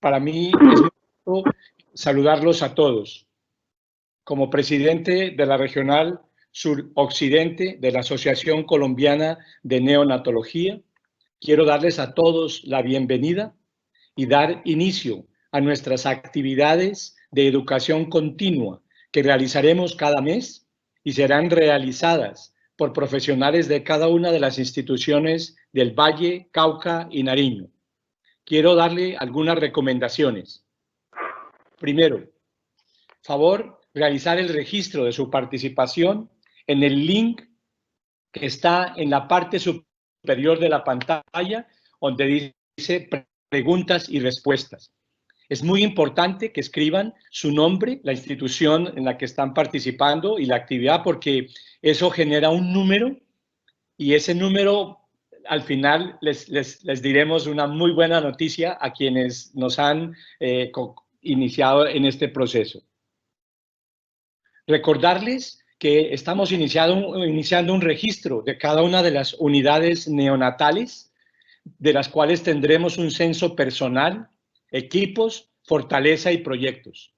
Para mí es muy gusto saludarlos a todos. Como presidente de la Regional Suroccidente de la Asociación Colombiana de Neonatología, quiero darles a todos la bienvenida y dar inicio a nuestras actividades de educación continua que realizaremos cada mes y serán realizadas por profesionales de cada una de las instituciones del Valle, Cauca y Nariño. Quiero darle algunas recomendaciones. Primero, favor, realizar el registro de su participación en el link que está en la parte superior de la pantalla, donde dice preguntas y respuestas. Es muy importante que escriban su nombre, la institución en la que están participando y la actividad, porque eso genera un número y ese número al final les diremos una muy buena noticia a quienes nos han iniciado en este proceso. Recordarles que estamos iniciando un registro de cada una de las unidades neonatales, de las cuales tendremos un censo personal, equipos, fortaleza y proyectos.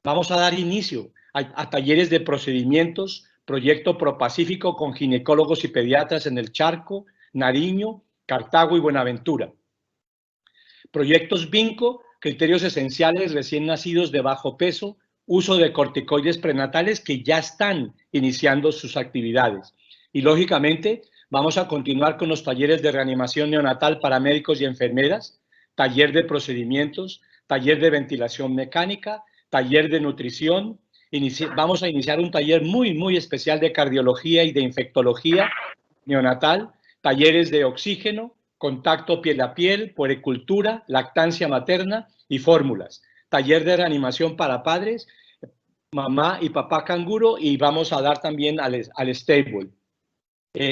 Vamos a dar inicio a talleres de procedimientos, proyecto ProPacífico con ginecólogos y pediatras en el Charco, Nariño, Cartago y Buenaventura. Proyectos VINCO, criterios esenciales recién nacidos de bajo peso, uso de corticoides prenatales que ya están iniciando sus actividades. Y lógicamente vamos a continuar con los talleres de reanimación neonatal para médicos y enfermeras, taller de procedimientos, taller de ventilación mecánica, taller de nutrición. Vamos a iniciar un taller muy especial de cardiología y de infectología neonatal, talleres de oxígeno, contacto piel a piel, puericultura, lactancia materna y fórmulas. Taller de reanimación para padres, mamá y papá canguro, y vamos a dar también al stable.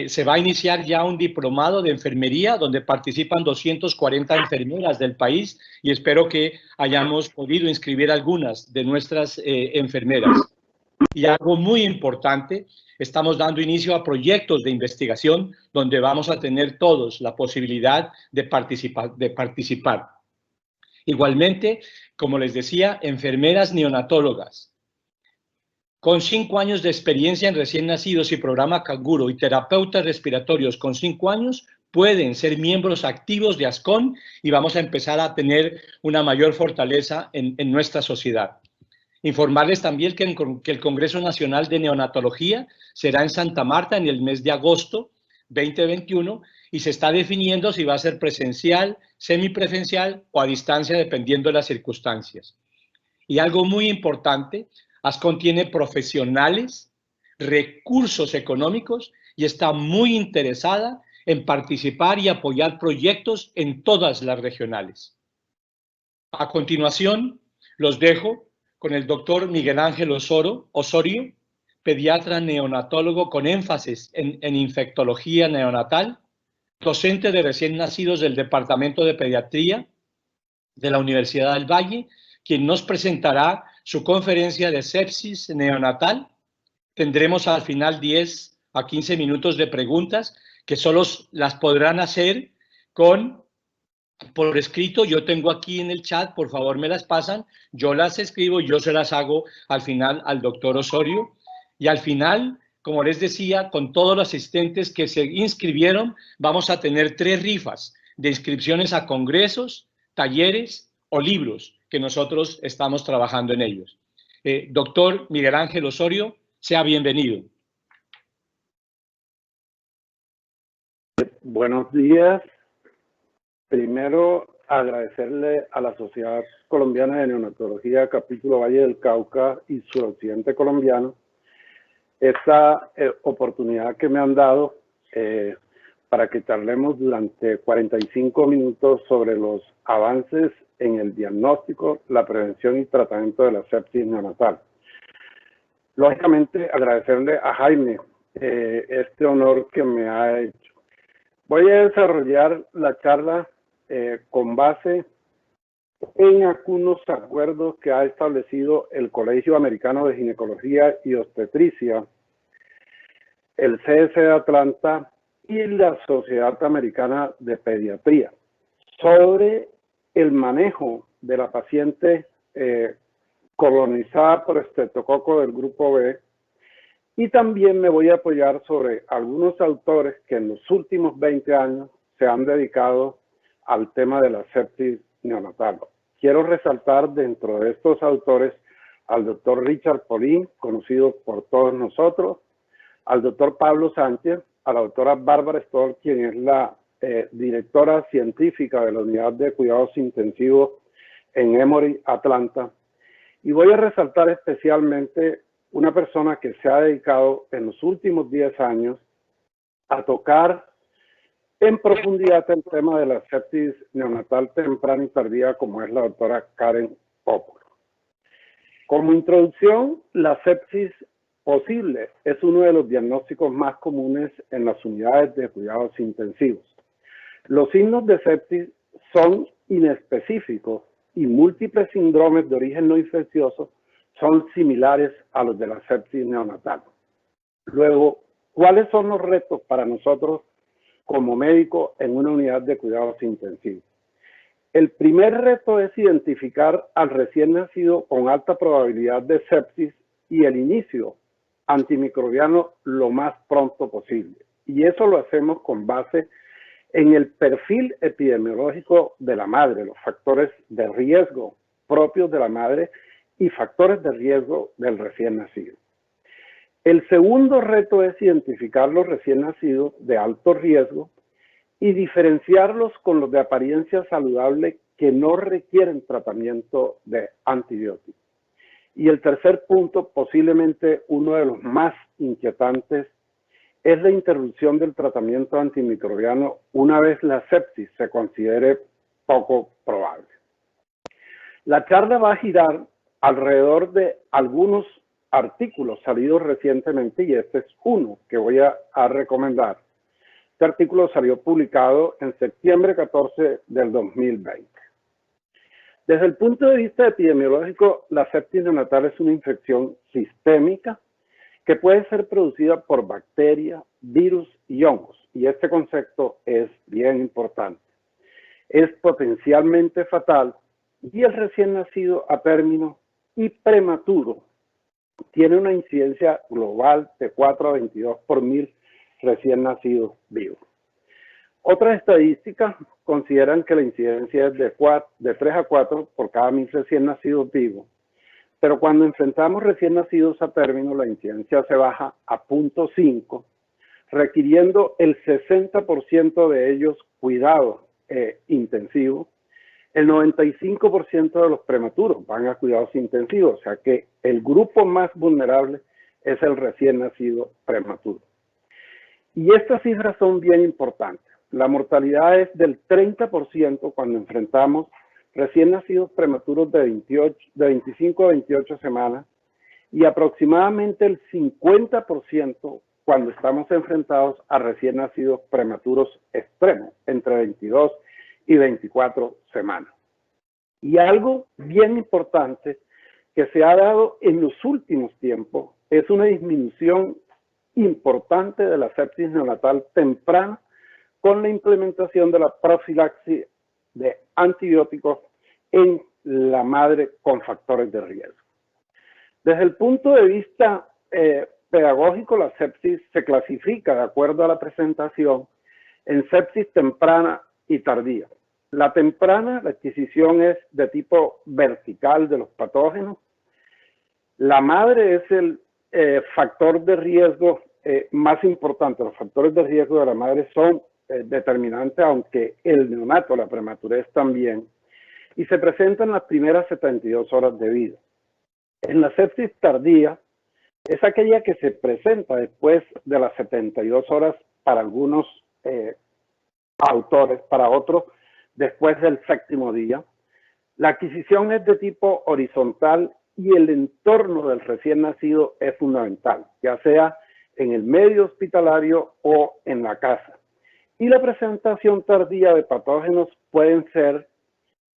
Se va a iniciar ya un diplomado de enfermería donde participan 240 enfermeras del país y espero que hayamos podido inscribir algunas de nuestras enfermeras. Y algo muy importante, estamos dando inicio a proyectos de investigación donde vamos a tener todos la posibilidad de participar. Igualmente, como les decía, enfermeras neonatólogas con 5 años de experiencia en recién nacidos y programa canguro y terapeutas respiratorios con 5 años pueden ser miembros activos de ASCON y vamos a empezar a tener una mayor fortaleza en nuestra sociedad. Informarles también que el Congreso Nacional de Neonatología será en Santa Marta en el mes de agosto 2021 y se está definiendo si va a ser presencial, semipresencial o a distancia dependiendo de las circunstancias. Y algo muy importante, ASCON tiene profesionales, recursos económicos y está muy interesada en participar y apoyar proyectos en todas las regionales. A continuación, los dejo con el doctor Miguel Ángel Osorio, pediatra neonatólogo con énfasis en infectología neonatal, docente de recién nacidos del Departamento de Pediatría de la Universidad del Valle, quien nos presentará su conferencia de sepsis neonatal. Tendremos al final 10 a 15 minutos de preguntas que solo las podrán hacer por escrito. Yo tengo aquí en el chat, por favor me las pasan, yo las escribo y yo se las hago al final al doctor Osorio. Y al final, como les decía, con todos los asistentes que se inscribieron, vamos a tener 3 rifas de inscripciones a congresos, talleres o libros que nosotros estamos trabajando en ellos. Doctor Miguel Ángel Osorio, sea bienvenido. Buenos días. Primero, agradecerle a la Sociedad Colombiana de Neonatología, Capítulo Valle del Cauca y Suroccidente Colombiano, esta oportunidad que me han dado para que charlemos durante 45 minutos sobre los avances en el diagnóstico, la prevención y tratamiento de la sepsis neonatal. Lógicamente, agradecerle a Jaime este honor que me ha hecho. Voy a desarrollar la charla con base en algunos acuerdos que ha establecido el Colegio Americano de Ginecología y Obstetricia, el CDC de Atlanta y la Sociedad Americana de Pediatría sobre el manejo de la paciente colonizada por estreptococo del grupo B, y también me voy a apoyar sobre algunos autores que en los últimos 20 años se han dedicado al tema de la sepsis neonatal. Quiero resaltar dentro de estos autores al doctor Richard Pauling, conocido por todos nosotros, al doctor Pablo Sánchez, a la doctora Bárbara Stoll, quien es la directora científica de la Unidad de Cuidados Intensivos en Emory, Atlanta. Y voy a resaltar especialmente una persona que se ha dedicado en los últimos 10 años a tocar en profundidad el tema de la sepsis neonatal temprana y tardía, como es la doctora Karen Popper. Como introducción, la sepsis posible es uno de los diagnósticos más comunes en las unidades de cuidados intensivos. Los signos de sepsis son inespecíficos y múltiples síndromes de origen no infeccioso son similares a los de la sepsis neonatal. Luego, ¿cuáles son los retos para nosotros como médicos en una unidad de cuidados intensivos? El primer reto es identificar al recién nacido con alta probabilidad de sepsis y el inicio antimicrobiano lo más pronto posible. Y eso lo hacemos con base en el perfil epidemiológico de la madre, los factores de riesgo propios de la madre y factores de riesgo del recién nacido. El segundo reto es identificar los recién nacidos de alto riesgo y diferenciarlos con los de apariencia saludable que no requieren tratamiento de antibióticos. Y el tercer punto, posiblemente uno de los más inquietantes, es la interrupción del tratamiento antimicrobiano una vez la sepsis se considere poco probable. La charla va a girar alrededor de algunos artículos salidos recientemente y este es uno que voy a recomendar. Este artículo salió publicado en septiembre 14 del 2020. Desde el punto de vista epidemiológico, la sepsis neonatal es una infección sistémica que puede ser producida por bacterias, virus y hongos. Y este concepto es bien importante. Es potencialmente fatal y el recién nacido a término y prematuro tiene una incidencia global de 4 a 22 por 1000 recién nacidos vivos. Otras estadísticas consideran que la incidencia es de 3 a 4 por cada 1000 recién nacidos vivos. Pero cuando enfrentamos recién nacidos a término, la incidencia se baja a 0.5, requiriendo el 60% de ellos cuidados intensivos. El 95% de los prematuros van a cuidados intensivos, o sea que el grupo más vulnerable es el recién nacido prematuro. Y estas cifras son bien importantes. La mortalidad es del 30% cuando enfrentamos recién nacidos prematuros de 25 a 28 semanas y aproximadamente el 50% cuando estamos enfrentados a recién nacidos prematuros extremos, entre 22 y 24 semanas. Y algo bien importante que se ha dado en los últimos tiempos es una disminución importante de la sepsis neonatal temprana con la implementación de la profilaxis de antibióticos en la madre con factores de riesgo. Desde el punto de vista pedagógico, la sepsis se clasifica de acuerdo a la presentación en sepsis temprana y tardía. La temprana, la adquisición es de tipo vertical de los patógenos. La madre es el factor de riesgo más importante. Los factores de riesgo de la madre son determinantes, aunque el neonato, la prematurez también, y se presenta en las primeras 72 horas de vida. En la sepsis tardía, es aquella que se presenta después de las 72 horas para algunos autores, para otros después del 7º día. La adquisición es de tipo horizontal y el entorno del recién nacido es fundamental, ya sea en el medio hospitalario o en la casa. Y la presentación tardía de patógenos pueden ser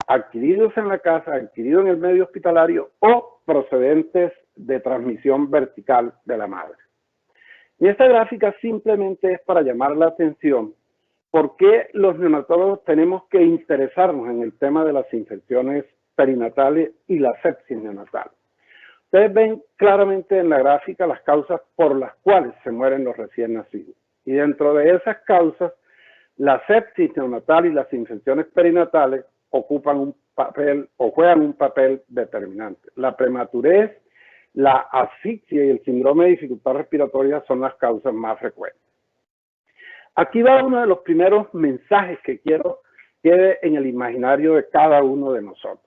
adquiridos en la casa, adquiridos en el medio hospitalario o procedentes de transmisión vertical de la madre. Y esta gráfica simplemente es para llamar la atención por qué los neonatólogos tenemos que interesarnos en el tema de las infecciones perinatales y la sepsis neonatal. Ustedes ven claramente en la gráfica las causas por las cuales se mueren los recién nacidos. Y dentro de esas causas, la sepsis neonatal y las infecciones perinatales ocupan un papel o juegan un papel determinante. La prematurez, la asfixia y el síndrome de dificultad respiratoria son las causas más frecuentes. Aquí va uno de los primeros mensajes que quiero que quede en el imaginario de cada uno de nosotros.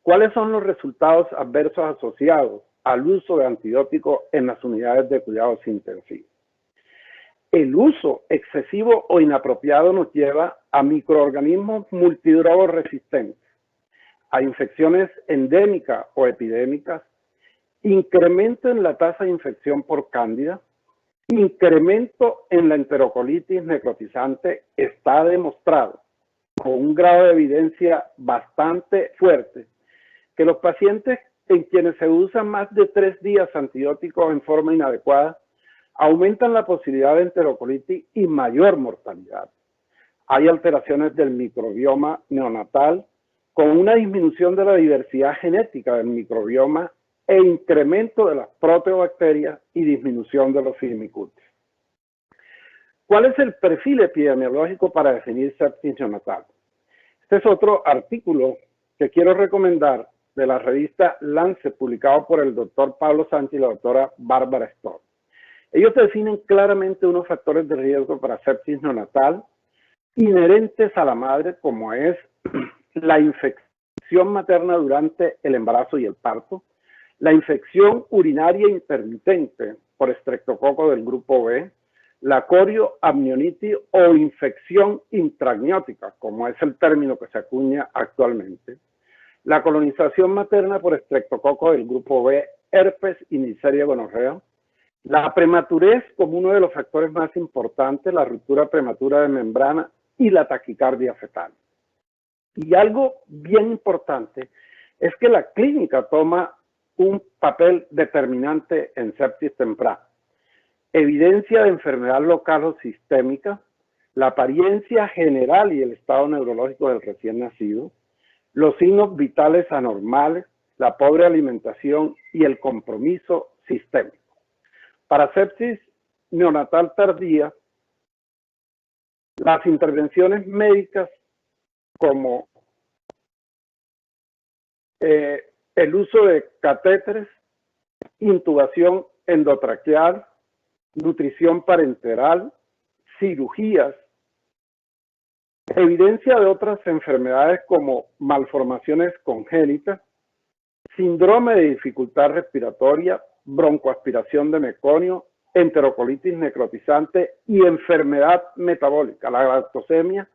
¿Cuáles son los resultados adversos asociados al uso de antibióticos en las unidades de cuidados intensivos? El uso excesivo o inapropiado nos lleva a microorganismos multidrogos resistentes, a infecciones endémicas o epidémicas, incremento en la tasa de infección por cándida, incremento en la enterocolitis necrotizante. Está demostrado con un grado de evidencia bastante fuerte que los pacientes en quienes se usan más de 3 días antibióticos en forma inadecuada aumentan la posibilidad de enterocolitis y mayor mortalidad. Hay alteraciones del microbioma neonatal con una disminución de la diversidad genética del microbioma e incremento de las proteobacterias y disminución de los firmicutes. ¿Cuál es el perfil epidemiológico para definir sepsis neonatal? Este es otro artículo que quiero recomendar de la revista Lancet, publicado por el doctor Pablo Sánchez y la doctora Bárbara Stoll. Ellos definen claramente unos factores de riesgo para sepsis neonatal inherentes a la madre, como es la infección materna durante el embarazo y el parto, la infección urinaria intermitente por estreptococo del grupo B, la corioamnionitis o infección intramniótica, como es el término que se acuña actualmente, la colonización materna por estreptococo del grupo B, herpes y Neisseria gonorrea, la prematurez como uno de los factores más importantes, la ruptura prematura de membrana y la taquicardia fetal. Y algo bien importante es que la clínica toma un papel determinante en sepsis temprana. Evidencia de enfermedad local o sistémica, la apariencia general y el estado neurológico del recién nacido, los signos vitales anormales, la pobre alimentación y el compromiso sistémico. Para sepsis neonatal tardía, las intervenciones médicas como el uso de catéteres, intubación endotraqueal, nutrición parenteral, cirugías, evidencia de otras enfermedades como malformaciones congénitas, síndrome de dificultad respiratoria, broncoaspiración de meconio, enterocolitis necrotizante y enfermedad metabólica. La galactosemia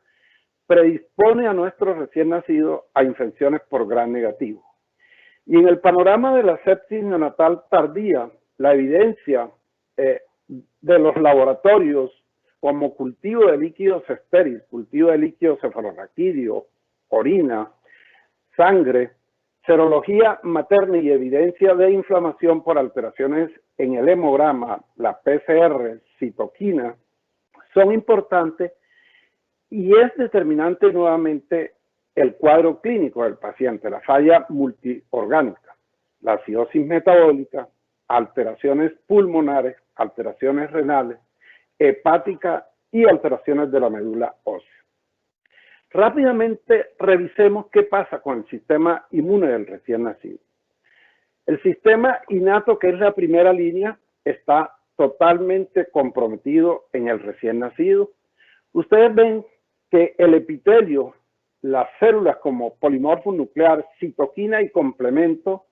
predispone a nuestros recién nacidos a infecciones por gram negativo. Y en el panorama de la sepsis neonatal tardía, la evidencia de los laboratorios como cultivo de líquidos estériles, cultivo de líquido cefalorraquídeo, orina, sangre, serología materna y evidencia de inflamación por alteraciones en el hemograma, la PCR, citoquina, son importantes y es determinante nuevamente el cuadro clínico del paciente, la falla multiorgánica, la acidosis metabólica, alteraciones pulmonares, alteraciones renales, hepática y alteraciones de la médula ósea. Rápidamente revisemos qué pasa con el sistema inmune del recién nacido. El sistema innato, que es la primera línea, está totalmente comprometido en el recién nacido. Ustedes ven que el epitelio, las células como polimorfo nuclear, citoquina y complemento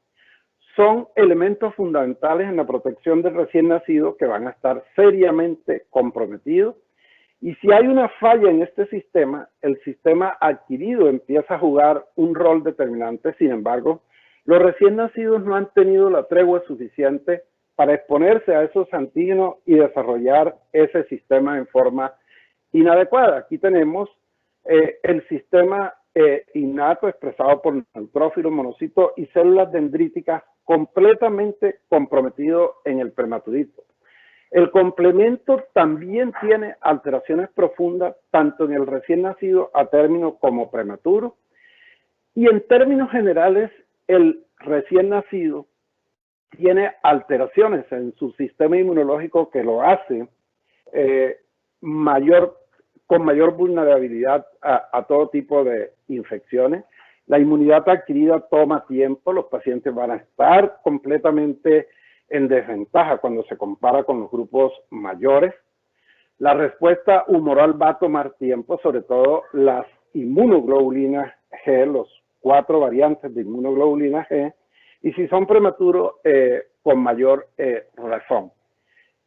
son elementos fundamentales en la protección del recién nacido que van a estar seriamente comprometidos. Y si hay una falla en este sistema, el sistema adquirido empieza a jugar un rol determinante. Sin embargo, los recién nacidos no han tenido la tregua suficiente para exponerse a esos antígenos y desarrollar ese sistema en forma inadecuada. Aquí tenemos el sistema innato expresado por neutrófilos, monocitos y células dendríticas completamente comprometido en el prematurito. El complemento también tiene alteraciones profundas tanto en el recién nacido a término como prematuro Y en términos generales, el recién nacido tiene alteraciones en su sistema inmunológico que lo hace con mayor vulnerabilidad a todo tipo de infecciones. La inmunidad adquirida toma tiempo, los pacientes van a estar completamente en desventaja cuando se compara con los grupos mayores. La respuesta humoral va a tomar tiempo, sobre todo las inmunoglobulinas G, los 4 variantes de inmunoglobulina G, y si son prematuros, con mayor razón.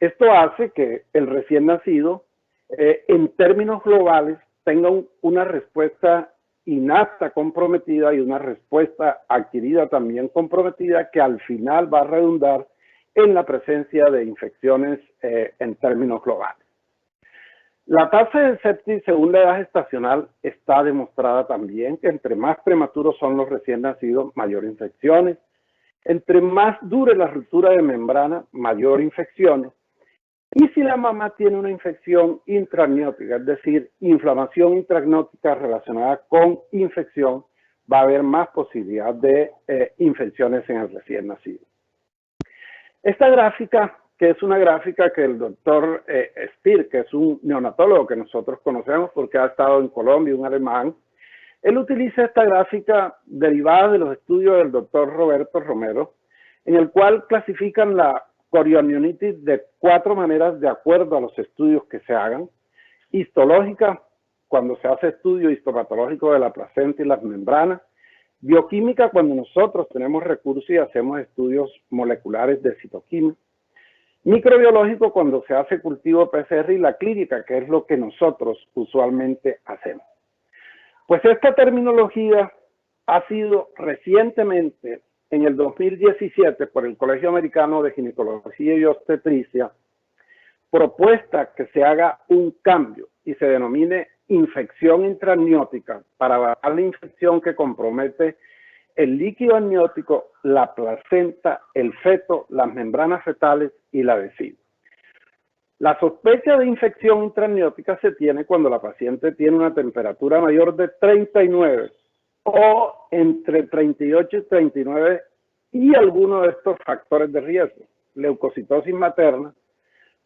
Esto hace que el recién nacido, en términos globales, tenga una respuesta innata comprometida y una respuesta adquirida también comprometida que al final va a redundar en la presencia de infecciones en términos globales. La tasa de sepsis según la edad gestacional está demostrada también que entre más prematuros son los recién nacidos, mayor infecciones. Entre más dure la ruptura de membrana, mayor infecciones. Y si la mamá tiene una infección intraamniótica, es decir, inflamación intraamniótica relacionada con infección, va a haber más posibilidad de infecciones en el recién nacido. Esta gráfica, que es una gráfica que el doctor Speer, que es un neonatólogo que nosotros conocemos porque ha estado en Colombia, un alemán, él utiliza esta gráfica derivada de los estudios del doctor Roberto Romero, en el cual clasifican la corionionitis de 4 maneras de acuerdo a los estudios que se hagan. Histológica, cuando se hace estudio histopatológico de la placenta y las membranas. Bioquímica, cuando nosotros tenemos recursos y hacemos estudios moleculares de citoquímica. Microbiológico, cuando se hace cultivo PCR, y la clínica, que es lo que nosotros usualmente hacemos. Pues esta terminología ha sido recientemente, en el 2017, por el Colegio Americano de Ginecología y Obstetricia, propuesta que se haga un cambio y se denomine infección intraamniótica para bajar la infección que compromete el líquido amniótico, la placenta, el feto, las membranas fetales y la vesícula. La sospecha de infección intraamniótica se tiene cuando la paciente tiene una temperatura mayor de 39 o entre 38 y 39 y alguno de estos factores de riesgo, leucocitosis materna,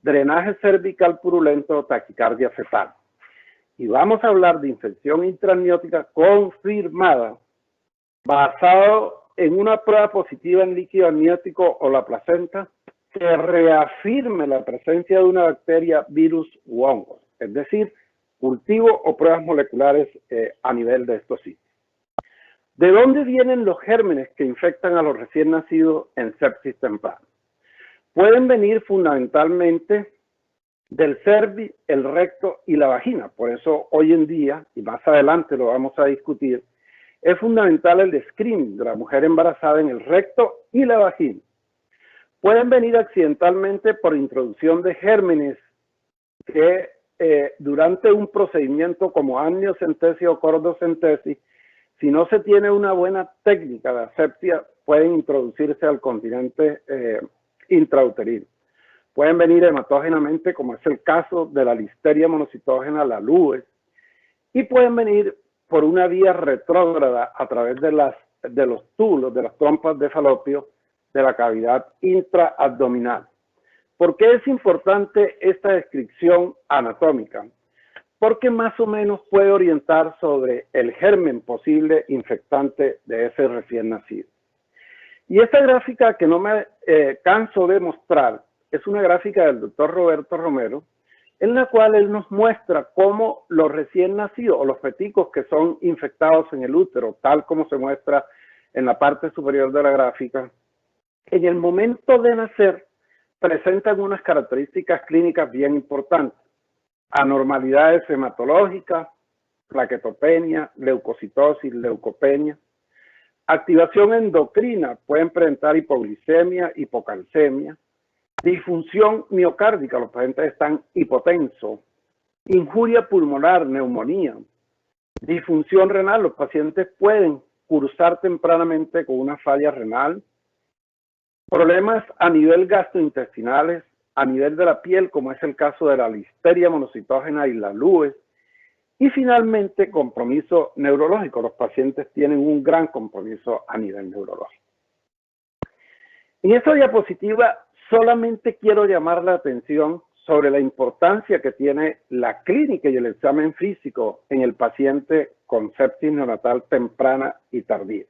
drenaje cervical purulento o taquicardia fetal. Y vamos a hablar de infección intraamniótica confirmada basado en una prueba positiva en líquido amniótico o la placenta que reafirme la presencia de una bacteria, virus u hongo, es decir, cultivo o pruebas moleculares a nivel de estos sitios. ¿De dónde vienen los gérmenes que infectan a los recién nacidos en sepsis temprana? Pueden venir fundamentalmente del cervix, el recto y la vagina. Por eso hoy en día, y más adelante lo vamos a discutir, es fundamental el screening de la mujer embarazada en el recto y la vagina. Pueden venir accidentalmente por introducción de gérmenes que durante un procedimiento como amniocentesis o cordocentesis, si no se tiene una buena técnica de asepsia, pueden introducirse al continente intrauterino. Pueden venir hematógenamente, como es el caso de la listeria monocitógena, la LUES, y pueden venir por una vía retrógrada a través de los túbulos, de las trompas de falopio, de la cavidad intraabdominal. ¿Por qué es importante esta descripción anatómica? Porque más o menos puede orientar sobre el germen posible infectante de ese recién nacido. Y esta gráfica que no me canso de mostrar es una gráfica del doctor Roberto Romero, en la cual él nos muestra cómo los recién nacidos o los feticos que son infectados en el útero, tal como se muestra en la parte superior de la gráfica, en el momento de nacer presentan unas características clínicas bien importantes. Anormalidades hematológicas, plaquetopenia, leucocitosis, leucopenia. Activación endocrina, pueden presentar hipoglicemia, hipocalcemia. Disfunción miocárdica, los pacientes están hipotensos. Injuria pulmonar, neumonía. Disfunción renal, los pacientes pueden cursar tempranamente con una falla renal. Problemas a nivel gastrointestinales, a nivel de la piel, como es el caso de la listeria monocitógena y la LUES, Y finalmente, compromiso neurológico. Los pacientes tienen un gran compromiso a nivel neurológico. En esta diapositiva solamente quiero llamar la atención sobre la importancia que tiene la clínica y el examen físico en el paciente con sepsis neonatal temprana y tardía.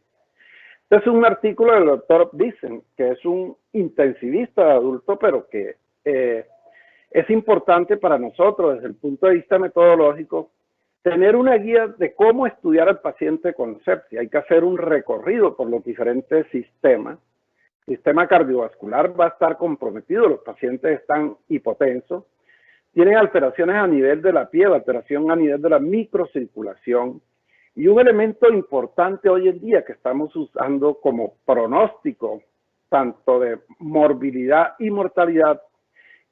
Este es un artículo del doctor Bissen, que es un intensivista de adulto, pero que es importante para nosotros desde el punto de vista metodológico tener una guía de cómo estudiar al paciente con sepsis. Hay que hacer un recorrido por los diferentes sistemas. El sistema cardiovascular va a estar comprometido, los pacientes están hipotensos, tienen alteraciones a nivel de la piel, alteración a nivel de la microcirculación, y un elemento importante hoy en día que estamos usando como pronóstico, tanto de morbilidad y mortalidad,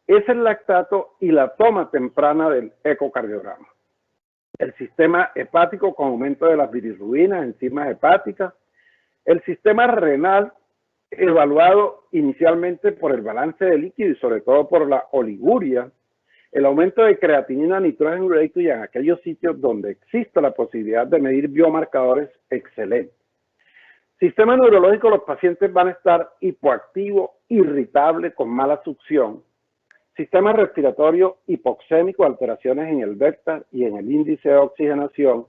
es el lactato y la toma temprana del ecocardiograma. El sistema hepático con aumento de las bilirrubinas, enzimas hepáticas, el sistema renal, evaluado inicialmente por el balance de líquido y sobre todo por la oliguria, el aumento de creatinina, nitrógeno ureico y en aquellos sitios donde existe la posibilidad de medir biomarcadores excelentes. Sistema neurológico, los pacientes van a estar hipoactivo, irritable, con mala succión. Sistema respiratorio hipoxémico, alteraciones en el vector y en el índice de oxigenación.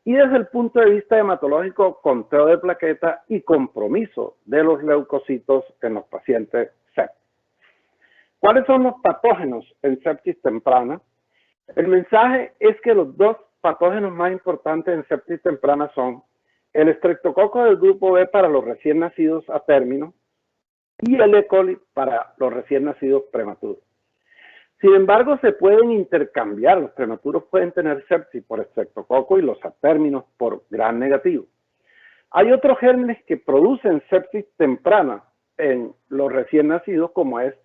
Y desde el punto de vista hematológico, conteo de plaquetas y compromiso de los leucocitos en los pacientes sepsis. ¿Cuáles son los patógenos en sepsis temprana? El mensaje es que los dos patógenos más importantes en sepsis temprana son el estreptococo del grupo B para los recién nacidos a término y el E. coli para los recién nacidos prematuros. Sin embargo, se pueden intercambiar. Los prematuros pueden tener sepsis por estreptococo y los a términos por gram negativo. Hay otros gérmenes que producen sepsis temprana en los recién nacidos, como es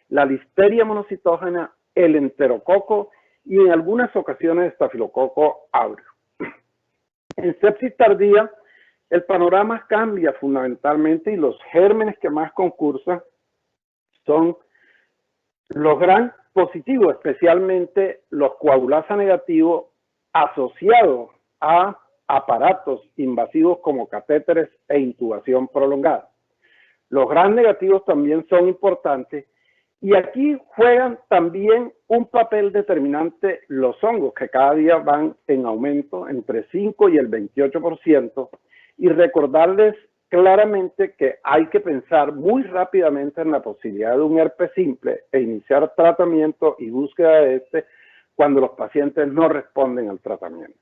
la listeria monocitógena, el enterococo y en algunas ocasiones estafilococo áureo. En sepsis tardía, el panorama cambia fundamentalmente y los gérmenes que más concursan son los gram positivos, especialmente los coagulasa negativos asociados a aparatos invasivos como catéteres e intubación prolongada. Los gram negativos también son importantes y aquí juegan también un papel determinante los hongos que cada día van en aumento entre 5 y el 28%, y recordarles claramente que hay que pensar muy rápidamente en la posibilidad de un herpes simple e iniciar tratamiento y búsqueda de este cuando los pacientes no responden al tratamiento.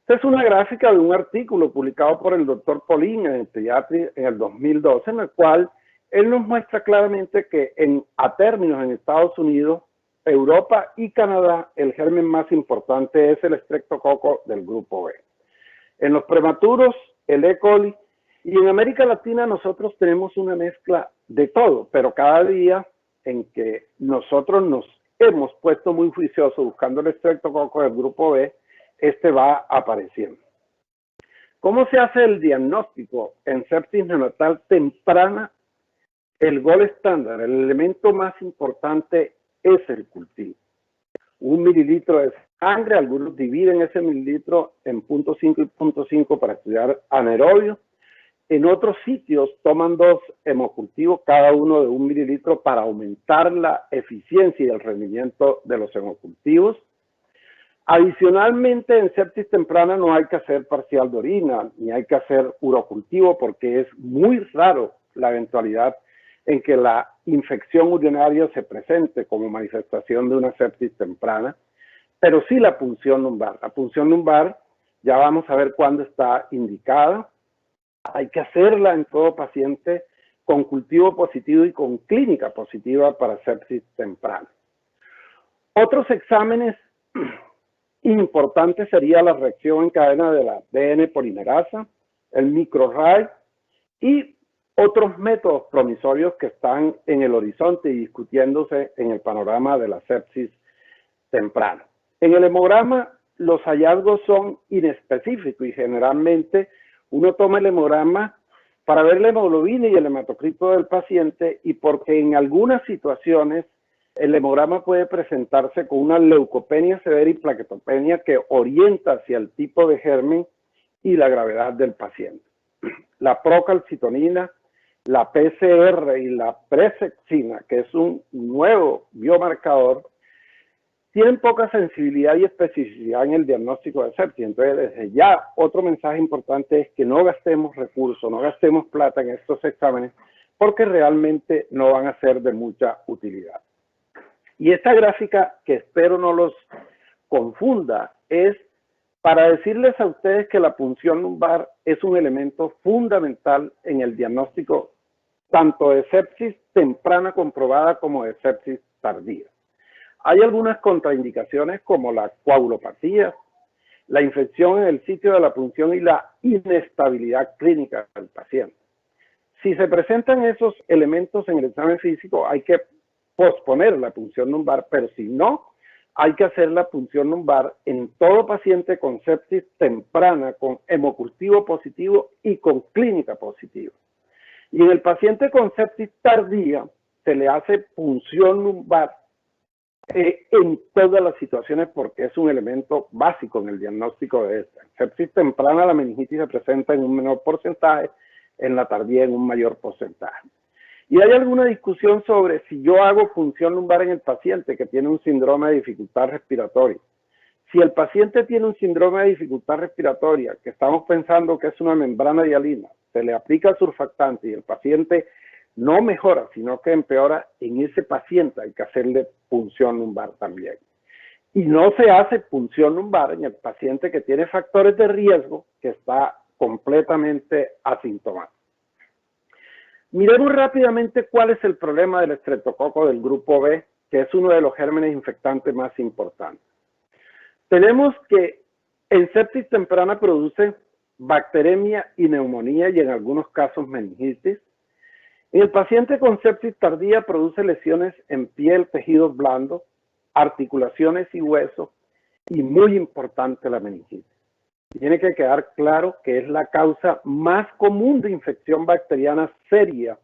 Esta es una gráfica de un artículo publicado por el doctor Paulin en Pediatry en el 2012, en el cual él nos muestra claramente que a términos en Estados Unidos, Europa y Canadá, el germen más importante es el estreptococo del grupo B. En los prematuros, el E. coli, y en América Latina nosotros tenemos una mezcla de todo, pero cada día en que nosotros nos hemos puesto muy juiciosos buscando el estreptococo del grupo B, este va apareciendo. ¿Cómo se hace el diagnóstico en sepsis neonatal temprana? El gold estándar, el elemento más importante es el cultivo. 1 mililitro de sangre, algunos dividen ese mililitro en 0.5 y 0.5 para estudiar anaerobio. En otros sitios toman 2 hemocultivos, cada uno de 1 mililitro para aumentar la eficiencia y el rendimiento de los hemocultivos. Adicionalmente, en sepsis temprana no hay que hacer parcial de orina, ni hay que hacer urocultivo porque es muy raro la eventualidad en que la infección urinaria se presente como manifestación de una sepsis temprana, pero sí la punción lumbar. La punción lumbar ya vamos a ver cuándo está indicada. Hay que hacerla en todo paciente con cultivo positivo y con clínica positiva para sepsis temprana. Otros exámenes importantes sería la reacción en cadena de la ADN polimerasa, el microarray y otros métodos promisorios que están en el horizonte y discutiéndose en el panorama de la sepsis temprana. En el hemograma los hallazgos son inespecíficos y generalmente uno toma el hemograma para ver la hemoglobina y el hematocrito del paciente y porque en algunas situaciones el hemograma puede presentarse con una leucopenia severa y plaquetopenia que orienta hacia el tipo de germen y la gravedad del paciente. La procalcitonina, la PCR y la presexina, que es un nuevo biomarcador, tienen poca sensibilidad y especificidad en el diagnóstico de sepsis. Entonces, desde ya, otro mensaje importante es que no gastemos recursos, no gastemos plata en estos exámenes, porque realmente no van a ser de mucha utilidad. Y esta gráfica, que espero no los confunda, es para decirles a ustedes que la punción lumbar es un elemento fundamental en el diagnóstico tanto de sepsis temprana comprobada como de sepsis tardía. Hay algunas contraindicaciones como la coagulopatía, la infección en el sitio de la punción y la inestabilidad clínica del paciente. Si se presentan esos elementos en el examen físico, hay que posponer la punción lumbar, pero si no, hay que hacer la punción lumbar en todo paciente con sepsis temprana, con hemocultivo positivo y con clínica positiva. Y en el paciente con sepsis tardía, se le hace punción lumbar en todas las situaciones porque es un elemento básico en el diagnóstico de esta. En sepsis temprana la meningitis se presenta en un menor porcentaje, en la tardía en un mayor porcentaje. Y hay alguna discusión sobre si yo hago punción lumbar en el paciente que tiene un síndrome de dificultad respiratoria. Si el paciente tiene un síndrome de dificultad respiratoria, que estamos pensando que es una membrana hialina, se le aplica surfactante y el paciente no mejora, sino que empeora, en ese paciente hay que hacerle punción lumbar también. Y no se hace punción lumbar en el paciente que tiene factores de riesgo, que está completamente asintomático. Miremos rápidamente cuál es el problema del estreptococo del grupo B, que es uno de los gérmenes infectantes más importantes. Tenemos que en sepsis temprana produce bacteremia y neumonía y en algunos casos meningitis. En el paciente con sepsis tardía produce lesiones en piel, tejidos blandos, articulaciones y huesos y muy importante la meningitis. Tiene que quedar claro que es la causa más común de infección bacteriana seria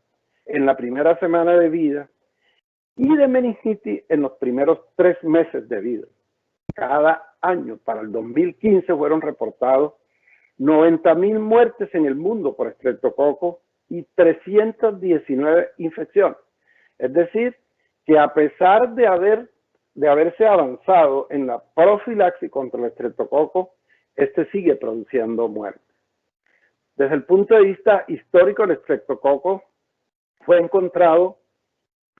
en la primera semana de vida y de meningitis en los primeros 3 meses de vida. Cada año, para el 2015, fueron reportados 90.000 muertes en el mundo por estreptococo y 319 infecciones. Es decir, que a pesar de haberse avanzado en la profilaxis contra el estreptococo, este sigue produciendo muertes. Desde el punto de vista histórico, el estreptococo fue encontrado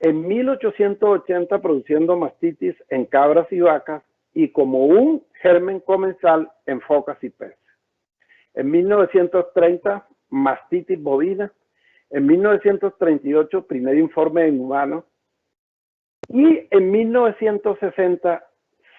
en 1880 produciendo mastitis en cabras y vacas y como un germen comensal en focas y peces. En 1930, mastitis bovina. En 1938, primer informe en humanos. Y en 1960,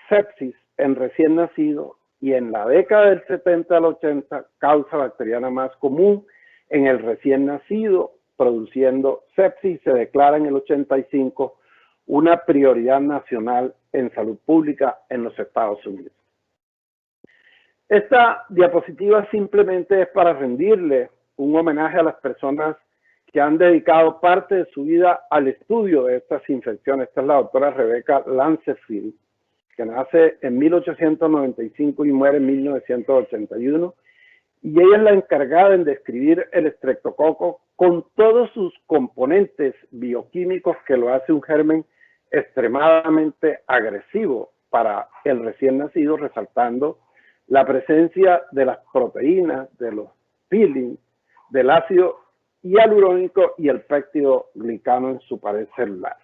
sepsis en recién nacido. Y en la década del 70 al 80, causa bacteriana más común en el recién nacido, produciendo sepsis. Se declara en el 85 una prioridad nacional en salud pública en los Estados Unidos. Esta diapositiva simplemente es para rendirle un homenaje a las personas que han dedicado parte de su vida al estudio de estas infecciones. Esta es la doctora Rebecca Lancefield, que nace en 1895 y muere en 1981. Y ella es la encargada en describir el estreptococo con todos sus componentes bioquímicos que lo hace un germen extremadamente agresivo para el recién nacido, resaltando la presencia de las proteínas, de los peelings, del ácido hialurónico y el péptido glicano en su pared celular.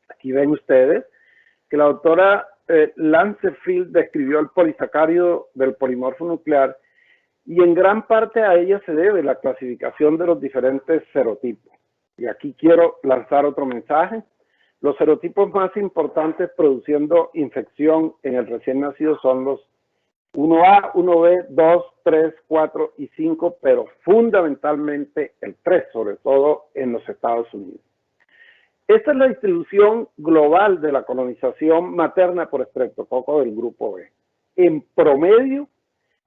Aquí ven ustedes que la doctora Lancefield describió el polisacárido del polimorfo nuclear y en gran parte a ella se debe la clasificación de los diferentes serotipos. Y aquí quiero lanzar otro mensaje. Los serotipos más importantes produciendo infección en el recién nacido son los 1A, 1B, 2, 3, 4 y 5, pero fundamentalmente el 3, sobre todo en los Estados Unidos. Esta es la distribución global de la colonización materna por estreptococo del grupo B. En promedio,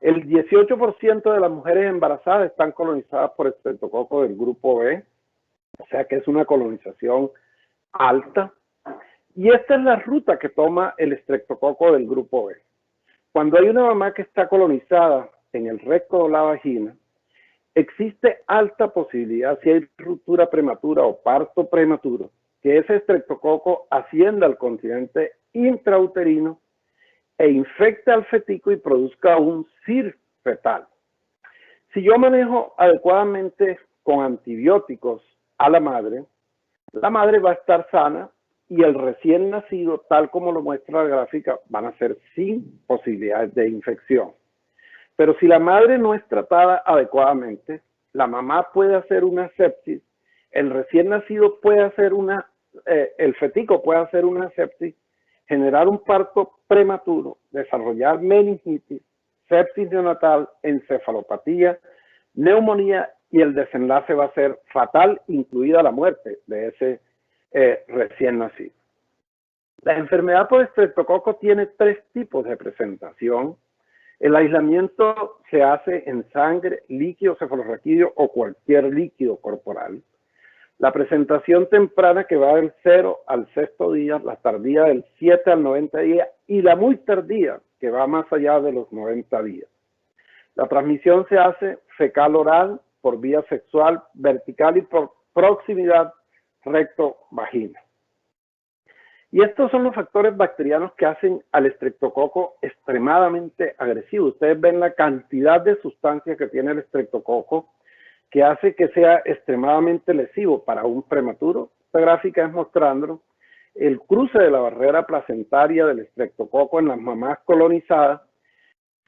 el 18% de las mujeres embarazadas están colonizadas por estreptococo del grupo B, o sea que es una colonización alta. Y esta es la ruta que toma el estreptococo del grupo B. Cuando hay una mamá que está colonizada en el recto o la vagina, existe alta posibilidad, si hay ruptura prematura o parto prematuro, que ese estreptococo ascienda al continente intrauterino e infecte al fetico y produzca un CIR fetal. Si yo manejo adecuadamente con antibióticos a la madre va a estar sana y el recién nacido, tal como lo muestra la gráfica, van a ser sin posibilidades de infección. Pero si la madre no es tratada adecuadamente, la mamá puede hacer una sepsis, el recién nacido puede hacer el fetico puede hacer una sepsis, generar un parto prematuro, desarrollar meningitis, sepsis neonatal, encefalopatía, neumonía y el desenlace va a ser fatal, incluida la muerte de ese recién nacido. La enfermedad por estreptococo tiene 3 tipos de presentación. El aislamiento se hace en sangre, líquido cefalorraquídeo o cualquier líquido corporal. La presentación temprana que va del 0 al 6º día, la tardía del 7 al 90 días y la muy tardía que va más allá de los 90 días. La transmisión se hace fecal oral, por vía sexual, vertical y por proximidad recto-vagina. Y estos son los factores bacterianos que hacen al estreptococo extremadamente agresivo. Ustedes ven la cantidad de sustancias que tiene el estreptococo que hace que sea extremadamente lesivo para un prematuro. Esta gráfica es mostrando el cruce de la barrera placentaria del estreptococo en las mamás colonizadas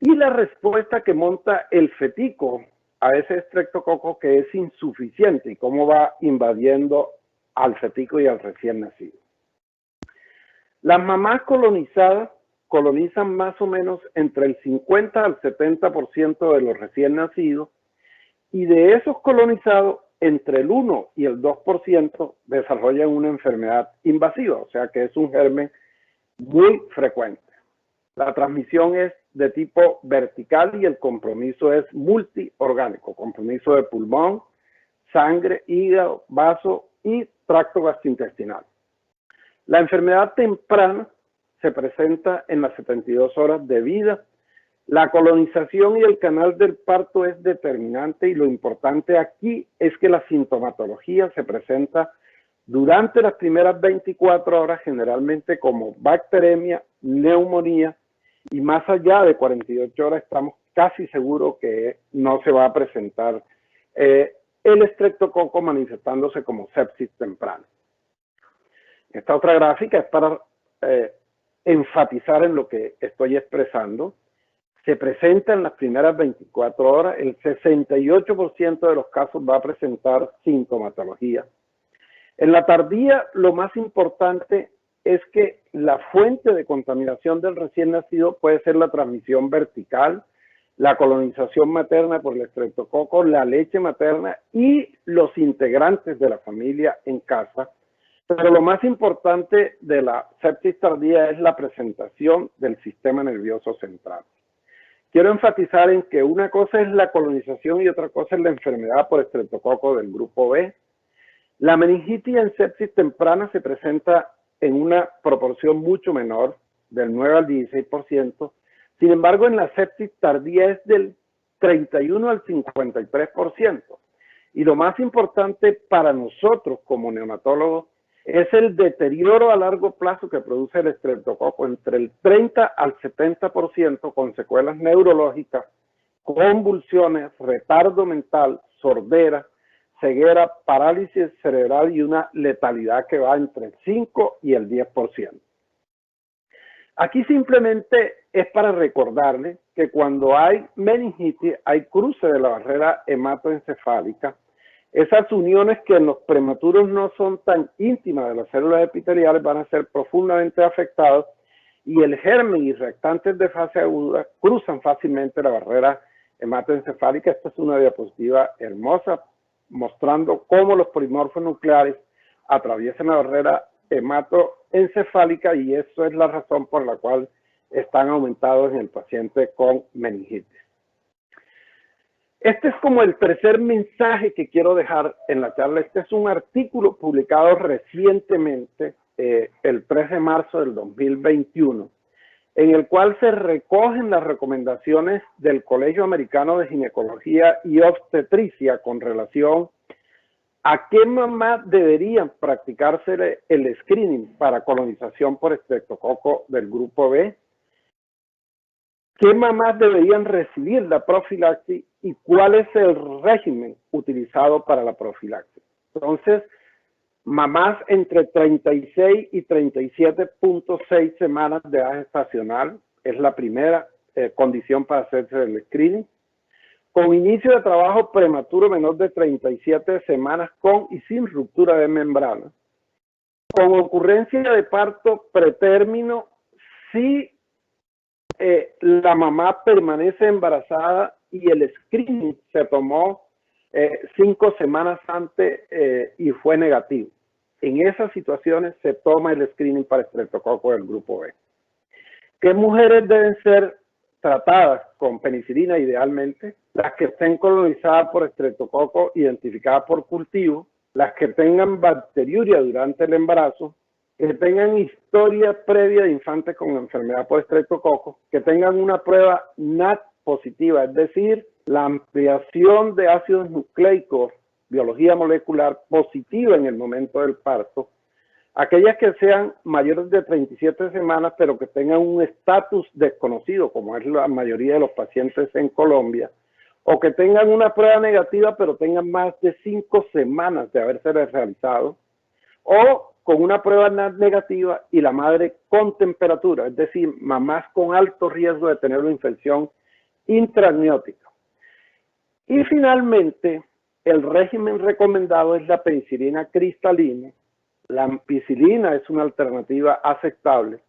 y la respuesta que monta el fetico a ese estreptococo que es insuficiente y cómo va invadiendo al fetico y al recién nacido. Las mamás colonizadas colonizan más o menos entre el 50 al 70% de los recién nacidos y de esos colonizados entre el 1 y el 2% desarrollan una enfermedad invasiva, o sea que es un germen muy frecuente. La transmisión es de tipo vertical y el compromiso es multiorgánico, compromiso de pulmón, sangre, hígado, vaso y tracto gastrointestinal. La enfermedad temprana se presenta en las 72 horas de vida. La colonización y el canal del parto es determinante y lo importante aquí es que la sintomatología se presenta durante las primeras 24 horas generalmente como bacteremia, neumonía y más allá de 48 horas estamos casi seguros que no se va a presentar el estreptococo manifestándose como sepsis temprana. Esta otra gráfica es para enfatizar en lo que estoy expresando. Se presenta en las primeras 24 horas, el 68% de los casos va a presentar sintomatología. En la tardía, lo más importante es que la fuente de contaminación del recién nacido puede ser la transmisión vertical, la colonización materna por el estreptococo, la leche materna y los integrantes de la familia en casa. Pero lo más importante de la sepsis tardía es la presentación del sistema nervioso central. Quiero enfatizar en que una cosa es la colonización y otra cosa es la enfermedad por estreptococo del grupo B. La meningitis en sepsis temprana se presenta en una proporción mucho menor, del 9 al 16%. Sin embargo, en la sepsis tardía es del 31 al 53%. Y lo más importante para nosotros como neonatólogos es el deterioro a largo plazo que produce el estreptococo, entre el 30 al 70% con secuelas neurológicas, convulsiones, retardo mental, sordera, ceguera, parálisis cerebral y una letalidad que va entre el 5 y el 10%. Aquí simplemente es para recordarles que cuando hay meningitis, hay cruce de la barrera hematoencefálica. Esas uniones que en los prematuros no son tan íntimas de las células epiteliales van a ser profundamente afectadas y el germen y reactantes de fase aguda cruzan fácilmente la barrera hematoencefálica. Esta es una diapositiva hermosa mostrando cómo los polimorfos nucleares atraviesan la barrera hematoencefálica y eso es la razón por la cual están aumentados en el paciente con meningitis. Este es como el tercer mensaje que quiero dejar en la charla. Este es un artículo publicado recientemente el 3 de marzo del 2021, en el cual se recogen las recomendaciones del Colegio Americano de Ginecología y Obstetricia con relación a qué mamás deberían practicarse el screening para colonización por estreptococo del grupo B, qué mamás deberían recibir la profilaxis y cuál es el régimen utilizado para la profilaxis. Entonces, mamás entre 36 y 37.6 semanas de edad gestacional es la primera condición para hacerse el screening. Con inicio de trabajo prematuro menor de 37 semanas con y sin ruptura de membrana. Con ocurrencia de parto pretérmino si la mamá permanece embarazada y el screening se tomó 5 semanas antes y fue negativo. En esas situaciones se toma el screening para estreptococo del grupo B. ¿Qué mujeres deben ser tratadas con penicilina idealmente? Las que estén colonizadas por estreptococo identificadas por cultivo, las que tengan bacteriuria durante el embarazo, que tengan historia previa de infantes con enfermedad por estreptococo, que tengan una prueba NAT positiva, es decir, la ampliación de ácidos nucleicos, biología molecular positiva en el momento del parto, aquellas que sean mayores de 37 semanas pero que tengan un estatus desconocido, como es la mayoría de los pacientes en Colombia, o que tengan una prueba negativa pero tengan más de 5 semanas de haberse realizado, o con una prueba negativa y la madre con temperatura, es decir, mamás con alto riesgo de tener una infección intramniótica. Y finalmente, el régimen recomendado es la penicilina cristalina. La ampicilina es una alternativa aceptable.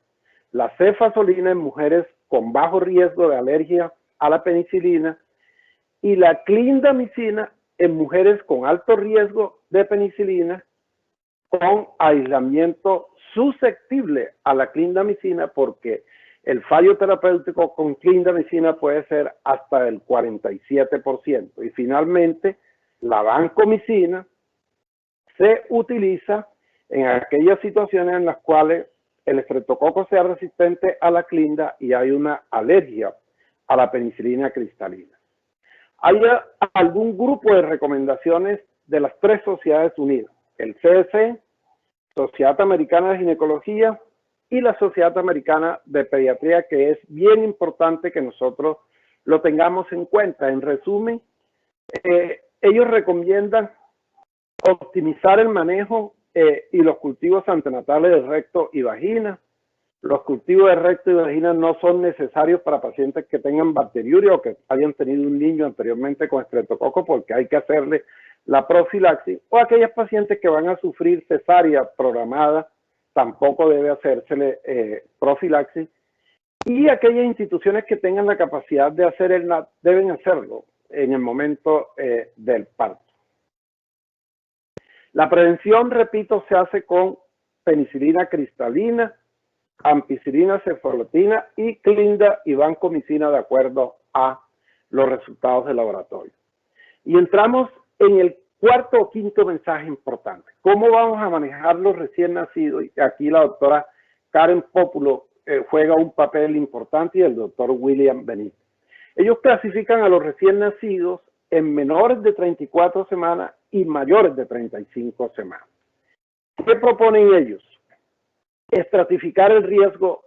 La cefazolina en mujeres con bajo riesgo de alergia a la penicilina y la clindamicina en mujeres con alto riesgo de penicilina con aislamiento susceptible a la clindamicina, porque el fallo terapéutico con clindamicina puede ser hasta del 47%. Y finalmente, la vancomicina se utiliza en aquellas situaciones en las cuales el estreptococo sea resistente a la clinda y hay una alergia a la penicilina cristalina. Hay algún grupo de recomendaciones de las 3 sociedades unidas, el CDC, Sociedad Americana de Ginecología y la Sociedad Americana de Pediatría, que es bien importante que nosotros lo tengamos en cuenta. En resumen, ellos recomiendan optimizar el manejo y los cultivos antenatales de recto y vagina. Los cultivos de recto y vagina no son necesarios para pacientes que tengan bacteriuria o que hayan tenido un niño anteriormente con estreptococo, porque hay que hacerle la profilaxis, o aquellas pacientes que van a sufrir cesárea programada, tampoco debe hacérsele profilaxis, y aquellas instituciones que tengan la capacidad de hacer el NAT deben hacerlo en el momento del parto. La prevención, repito, se hace con penicilina cristalina, ampicilina, cefalotina y clinda y vancomicina de acuerdo a los resultados del laboratorio. Y entramos en el cuarto o quinto mensaje importante. ¿Cómo vamos a manejar los recién nacidos? Y aquí la doctora Karen Pópulo juega un papel importante y el doctor William Benítez. Ellos clasifican a los recién nacidos en menores de 34 semanas y mayores de 35 semanas. ¿Qué proponen ellos? Estratificar el riesgo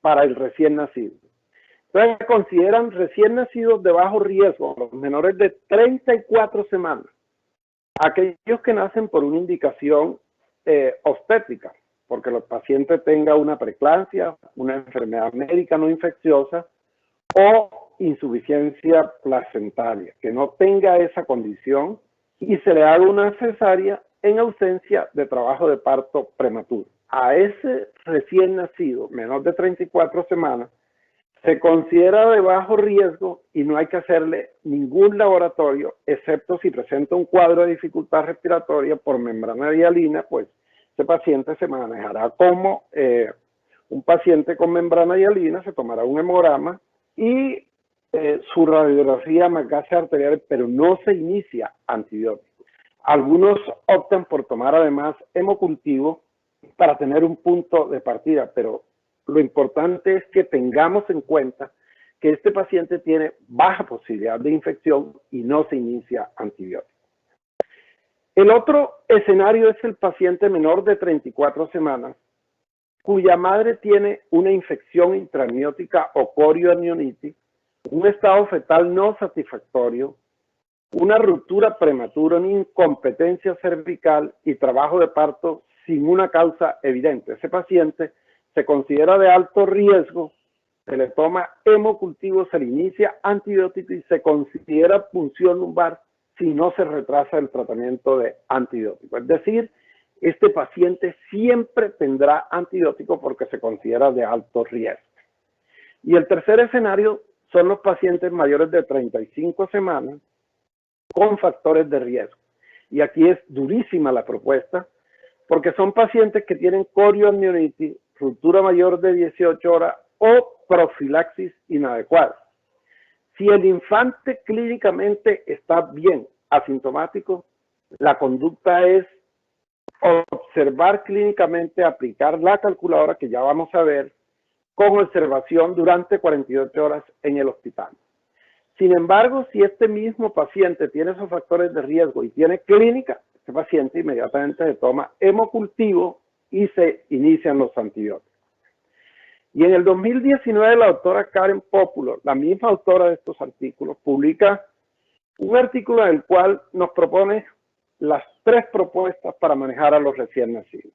para el recién nacido. Entonces consideran recién nacidos de bajo riesgo, los menores de 34 semanas, aquellos que nacen por una indicación obstétrica, porque los pacientes tengan una preeclampsia, una enfermedad médica no infecciosa o insuficiencia placentaria, que no tenga esa condición y se le haga una cesárea en ausencia de trabajo de parto prematuro. A ese recién nacido, menor de 34 semanas, se considera de bajo riesgo y no hay que hacerle ningún laboratorio, excepto si presenta un cuadro de dificultad respiratoria por membrana hialina, pues ese paciente se manejará como un paciente con membrana hialina, se tomará un hemograma y su radiografía más gases arteriales, pero no se inicia antibiótico. Algunos optan por tomar además hemocultivo para tener un punto de partida, pero lo importante es que tengamos en cuenta que este paciente tiene baja posibilidad de infección y no se inicia antibiótico. El otro escenario es el paciente menor de 34 semanas, cuya madre tiene una infección intraamniótica o corioamnionitis, un estado fetal no satisfactorio, una ruptura prematura, una incompetencia cervical y trabajo de parto sin una causa evidente. Ese paciente se considera de alto riesgo, se le toma hemocultivo, se le inicia antibiótico y se considera punción lumbar si no se retrasa el tratamiento de antibiótico. Es decir, este paciente siempre tendrá antibiótico porque se considera de alto riesgo. Y el tercer escenario son los pacientes mayores de 35 semanas con factores de riesgo. Y aquí es durísima la propuesta porque son pacientes que tienen corioamnionitis, ruptura mayor de 18 horas o profilaxis inadecuada. Si el infante clínicamente está bien, asintomático, la conducta es observar clínicamente, aplicar la calculadora que ya vamos a ver, con observación durante 48 horas en el hospital. Sin embargo, si este mismo paciente tiene esos factores de riesgo y tiene clínica, este paciente inmediatamente se toma hemocultivo y se inician los antibióticos. Y en el 2019 la doctora Karen Populo, la misma autora de estos artículos, publica un artículo en el cual nos propone las 3 propuestas para manejar a los recién nacidos.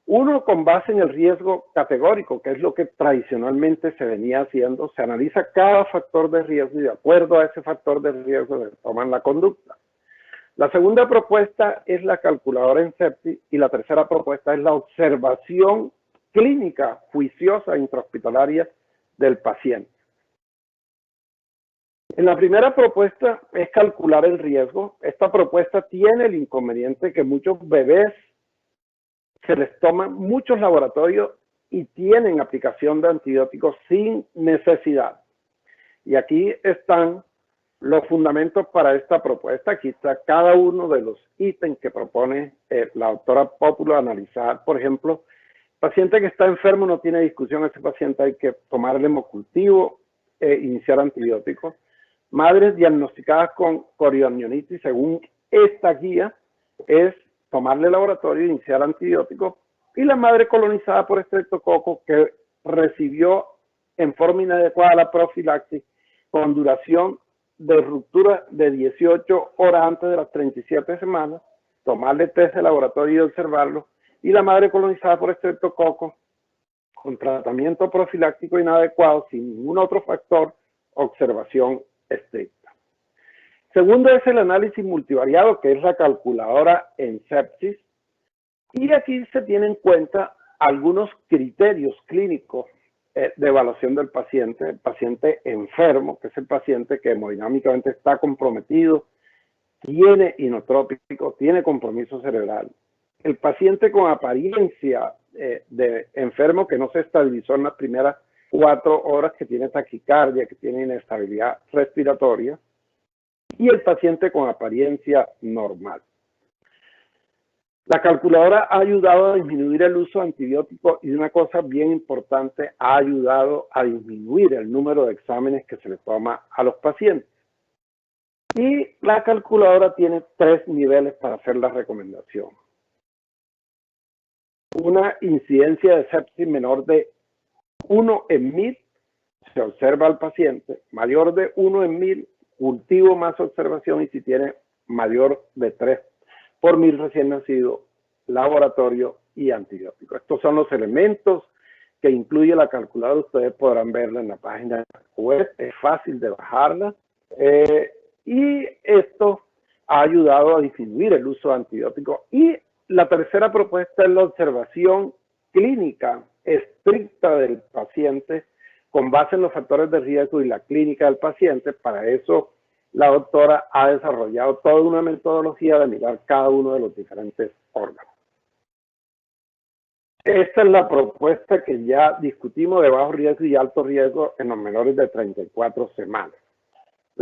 Uno, con base en el riesgo categórico, que es lo que tradicionalmente se venía haciendo. Se analiza cada factor de riesgo y de acuerdo a ese factor de riesgo se toman la conducta. La segunda propuesta es la calculadora en sepsis y la tercera propuesta es la observación clínica juiciosa intrahospitalaria del paciente. En la primera propuesta es calcular el riesgo. Esta propuesta tiene el inconveniente que muchos bebés se les toman muchos laboratorios y tienen aplicación de antibióticos sin necesidad. Y aquí están los fundamentos para esta propuesta. Aquí está cada uno de los ítems que propone la doctora Populo analizar. Por ejemplo, paciente que está enfermo no tiene discusión, a ese paciente hay que tomarle hemocultivo e iniciar antibióticos. Madres diagnosticadas con corioamnionitis, según esta guía, es tomarle laboratorio e iniciar antibióticos. Y la madre colonizada por estreptococo que recibió en forma inadecuada la profilaxis con duración de ruptura de 18 horas antes de las 37 semanas, tomarle test de laboratorio y observarlo. Y la madre colonizada por estreptococo con tratamiento profiláctico inadecuado, sin ningún otro factor, observación estricta. Segundo es el análisis multivariado, que es la calculadora en sepsis. Y aquí se tienen en cuenta algunos criterios clínicos de evaluación del paciente. El paciente enfermo, que es el paciente que hemodinámicamente está comprometido, tiene inotrópico, tiene compromiso cerebral. El paciente con apariencia de enfermo que no se estabilizó en las primeras 4 horas, que tiene taquicardia, que tiene inestabilidad respiratoria. Y el paciente con apariencia normal. La calculadora ha ayudado a disminuir el uso de antibióticos y una cosa bien importante, ha ayudado a disminuir el número de exámenes que se le toma a los pacientes. Y la calculadora tiene 3 niveles para hacer la recomendación. Una incidencia de sepsis menor de 1 en 1000, se observa al paciente, mayor de 1 en 1000, cultivo más observación, y si tiene mayor de 3 por 1000 recién nacidos, laboratorio y antibiótico. Estos son los elementos que incluye la calculadora. Ustedes podrán verla en la página web, es fácil de bajarla. Y esto ha ayudado a disminuir el uso de antibióticos. Y la tercera propuesta es la observación clínica estricta del paciente con base en los factores de riesgo y la clínica del paciente. Para eso la doctora ha desarrollado toda una metodología de mirar cada uno de los diferentes órganos. Esta es la propuesta que ya discutimos de bajo riesgo y alto riesgo en los menores de 34 semanas.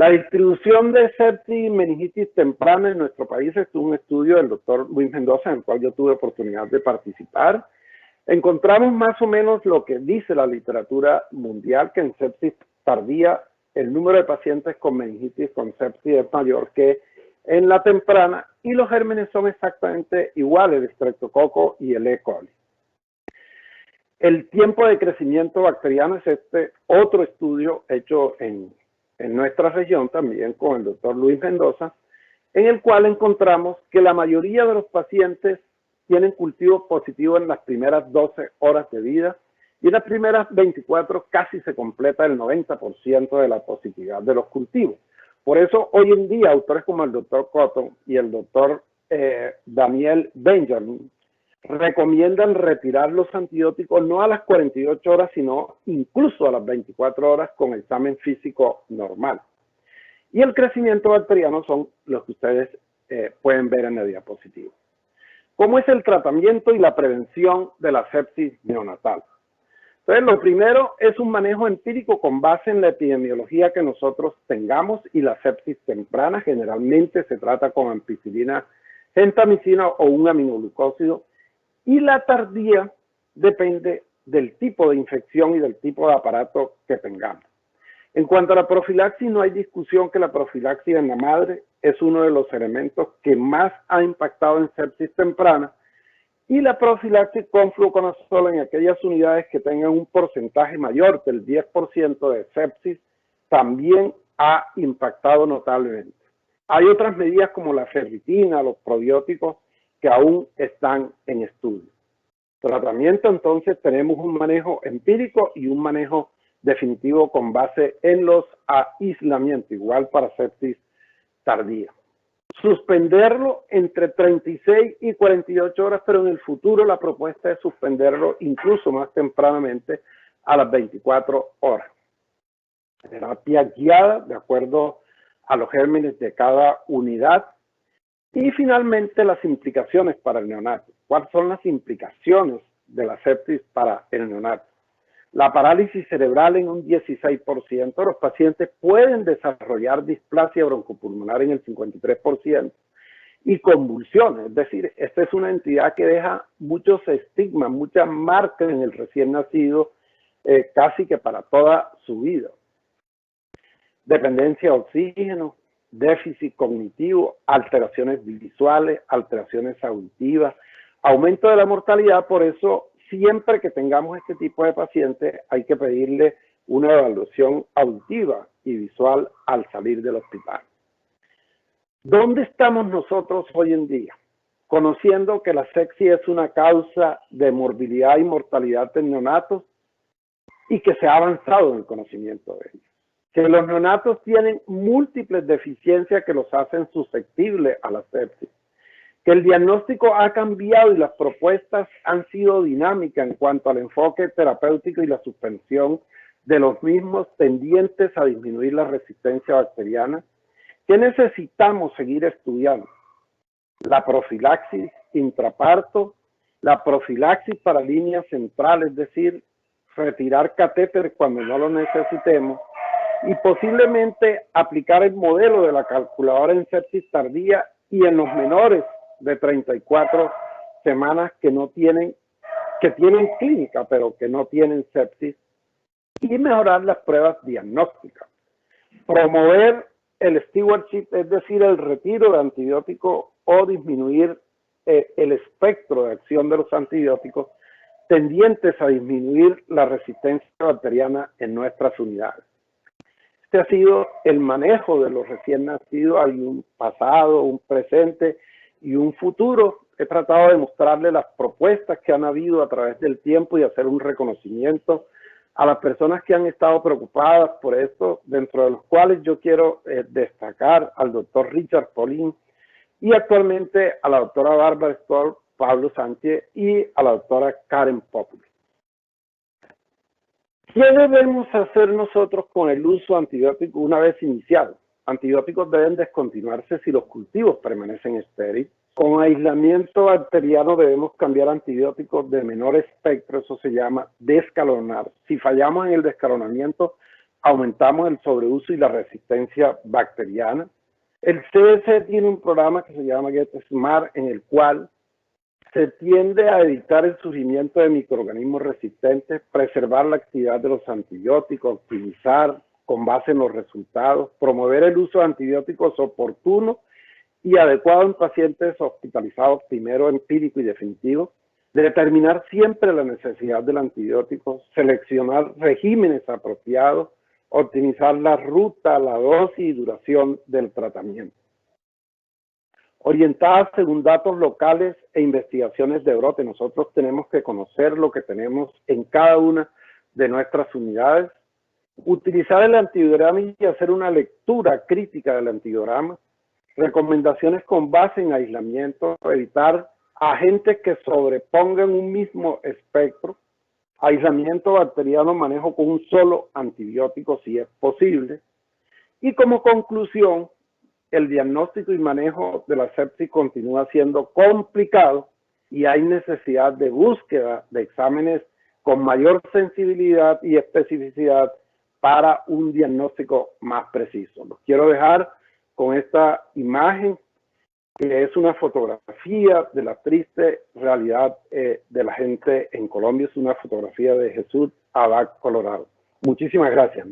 La distribución de sepsis y meningitis temprana en nuestro país es un estudio del doctor Luis Mendoza, en el cual yo tuve oportunidad de participar. Encontramos más o menos lo que dice la literatura mundial, que en sepsis tardía el número de pacientes con meningitis con sepsis es mayor que en la temprana, y los gérmenes son exactamente iguales, el Streptococcus y el E. coli. El tiempo de crecimiento bacteriano es este otro estudio hecho en nuestra región, también con el doctor Luis Mendoza, en el cual encontramos que la mayoría de los pacientes tienen cultivos positivos en las primeras 12 horas de vida, y en las primeras 24 casi se completa el 90% de la positividad de los cultivos. Por eso hoy en día autores como el doctor Cotton y el doctor Daniel Benjamin recomiendan retirar los antibióticos no a las 48 horas, sino incluso a las 24 horas con examen físico normal. Y el crecimiento bacteriano son los que ustedes pueden ver en la diapositiva. ¿Cómo es el tratamiento y la prevención de la sepsis neonatal? Entonces, lo primero es un manejo empírico con base en la epidemiología que nosotros tengamos, y la sepsis temprana generalmente se trata con ampicilina, gentamicina o un aminoglucósido, y la tardía depende del tipo de infección y del tipo de aparato que tengamos. En cuanto a la profilaxis, no hay discusión que la profilaxis en la madre es uno de los elementos que más ha impactado en sepsis temprana, y la profilaxis con fluconazol en aquellas unidades que tengan un porcentaje mayor del 10% de sepsis también ha impactado notablemente. Hay otras medidas como la ferritina, los probióticos, que aún están en estudio. Tratamiento, entonces, tenemos un manejo empírico y un manejo definitivo con base en los aislamientos, igual para sepsis tardía. Suspenderlo entre 36 y 48 horas, pero en el futuro la propuesta es suspenderlo incluso más tempranamente a las 24 horas. Terapia guiada de acuerdo a los gérmenes de cada unidad. Y finalmente las implicaciones para el neonato. ¿Cuáles son las implicaciones de la sepsis para el neonato? La parálisis cerebral en un 16%, los pacientes pueden desarrollar displasia broncopulmonar en el 53%, y convulsiones, es decir, esta es una entidad que deja muchos estigmas, muchas marcas en el recién nacido, casi que para toda su vida. Dependencia de oxígeno, déficit cognitivo, alteraciones visuales, alteraciones auditivas, aumento de la mortalidad. Por eso, siempre que tengamos este tipo de pacientes, hay que pedirle una evaluación auditiva y visual al salir del hospital. ¿Dónde estamos nosotros hoy en día? Conociendo que la sepsis es una causa de morbilidad y mortalidad en neonatos, y que se ha avanzado en el conocimiento de ello. Que los neonatos tienen múltiples deficiencias que los hacen susceptibles a la sepsis, que el diagnóstico ha cambiado y las propuestas han sido dinámicas en cuanto al enfoque terapéutico y la suspensión de los mismos tendientes a disminuir la resistencia bacteriana, que necesitamos seguir estudiando. La profilaxis intraparto, la profilaxis para líneas centrales, es decir, retirar catéteres cuando no lo necesitemos, y posiblemente aplicar el modelo de la calculadora en sepsis tardía y en los menores de 34 semanas que tienen clínica, pero que no tienen sepsis, y mejorar las pruebas diagnósticas. Promover el stewardship, es decir, el retiro de antibióticos o disminuir el espectro de acción de los antibióticos tendientes a disminuir la resistencia bacteriana en nuestras unidades. Este ha sido el manejo de los recién nacidos. Hay un pasado, un presente y un futuro. He tratado de mostrarle las propuestas que han habido a través del tiempo y hacer un reconocimiento a las personas que han estado preocupadas por esto, dentro de los cuales yo quiero destacar al doctor Richard Pauling y actualmente a la doctora Bárbara Stoll, Pablo Sánchez y a la doctora Karen Populi. ¿Qué debemos hacer nosotros con el uso antibiótico una vez iniciado? Antibióticos deben descontinuarse si los cultivos permanecen estériles. Con aislamiento bacteriano debemos cambiar antibióticos de menor espectro, eso se llama descalonar. Si fallamos en el descalonamiento, aumentamos el sobreuso y la resistencia bacteriana. El CDC tiene un programa que se llama Get Smart, en el cual se tiende a evitar el surgimiento de microorganismos resistentes, preservar la actividad de los antibióticos, optimizar con base en los resultados, promover el uso de antibióticos oportuno y adecuado en pacientes hospitalizados, primero empírico y definitivo, determinar siempre la necesidad del antibiótico, seleccionar regímenes apropiados, optimizar la ruta, la dosis y duración del tratamiento. Orientadas según datos locales e investigaciones de brote, nosotros tenemos que conocer lo que tenemos en cada una de nuestras unidades, utilizar el antibiograma y hacer una lectura crítica del antibiograma, recomendaciones con base en aislamiento, evitar agentes que sobrepongan un mismo espectro, aislamiento bacteriano, manejo con un solo antibiótico si es posible, y como conclusión, el diagnóstico y manejo de la sepsis continúa siendo complicado y hay necesidad de búsqueda de exámenes con mayor sensibilidad y especificidad para un diagnóstico más preciso. Los quiero dejar con esta imagen, que es una fotografía de la triste realidad de la gente en Colombia. Es una fotografía de Jesús Abad, Colorado. Muchísimas gracias.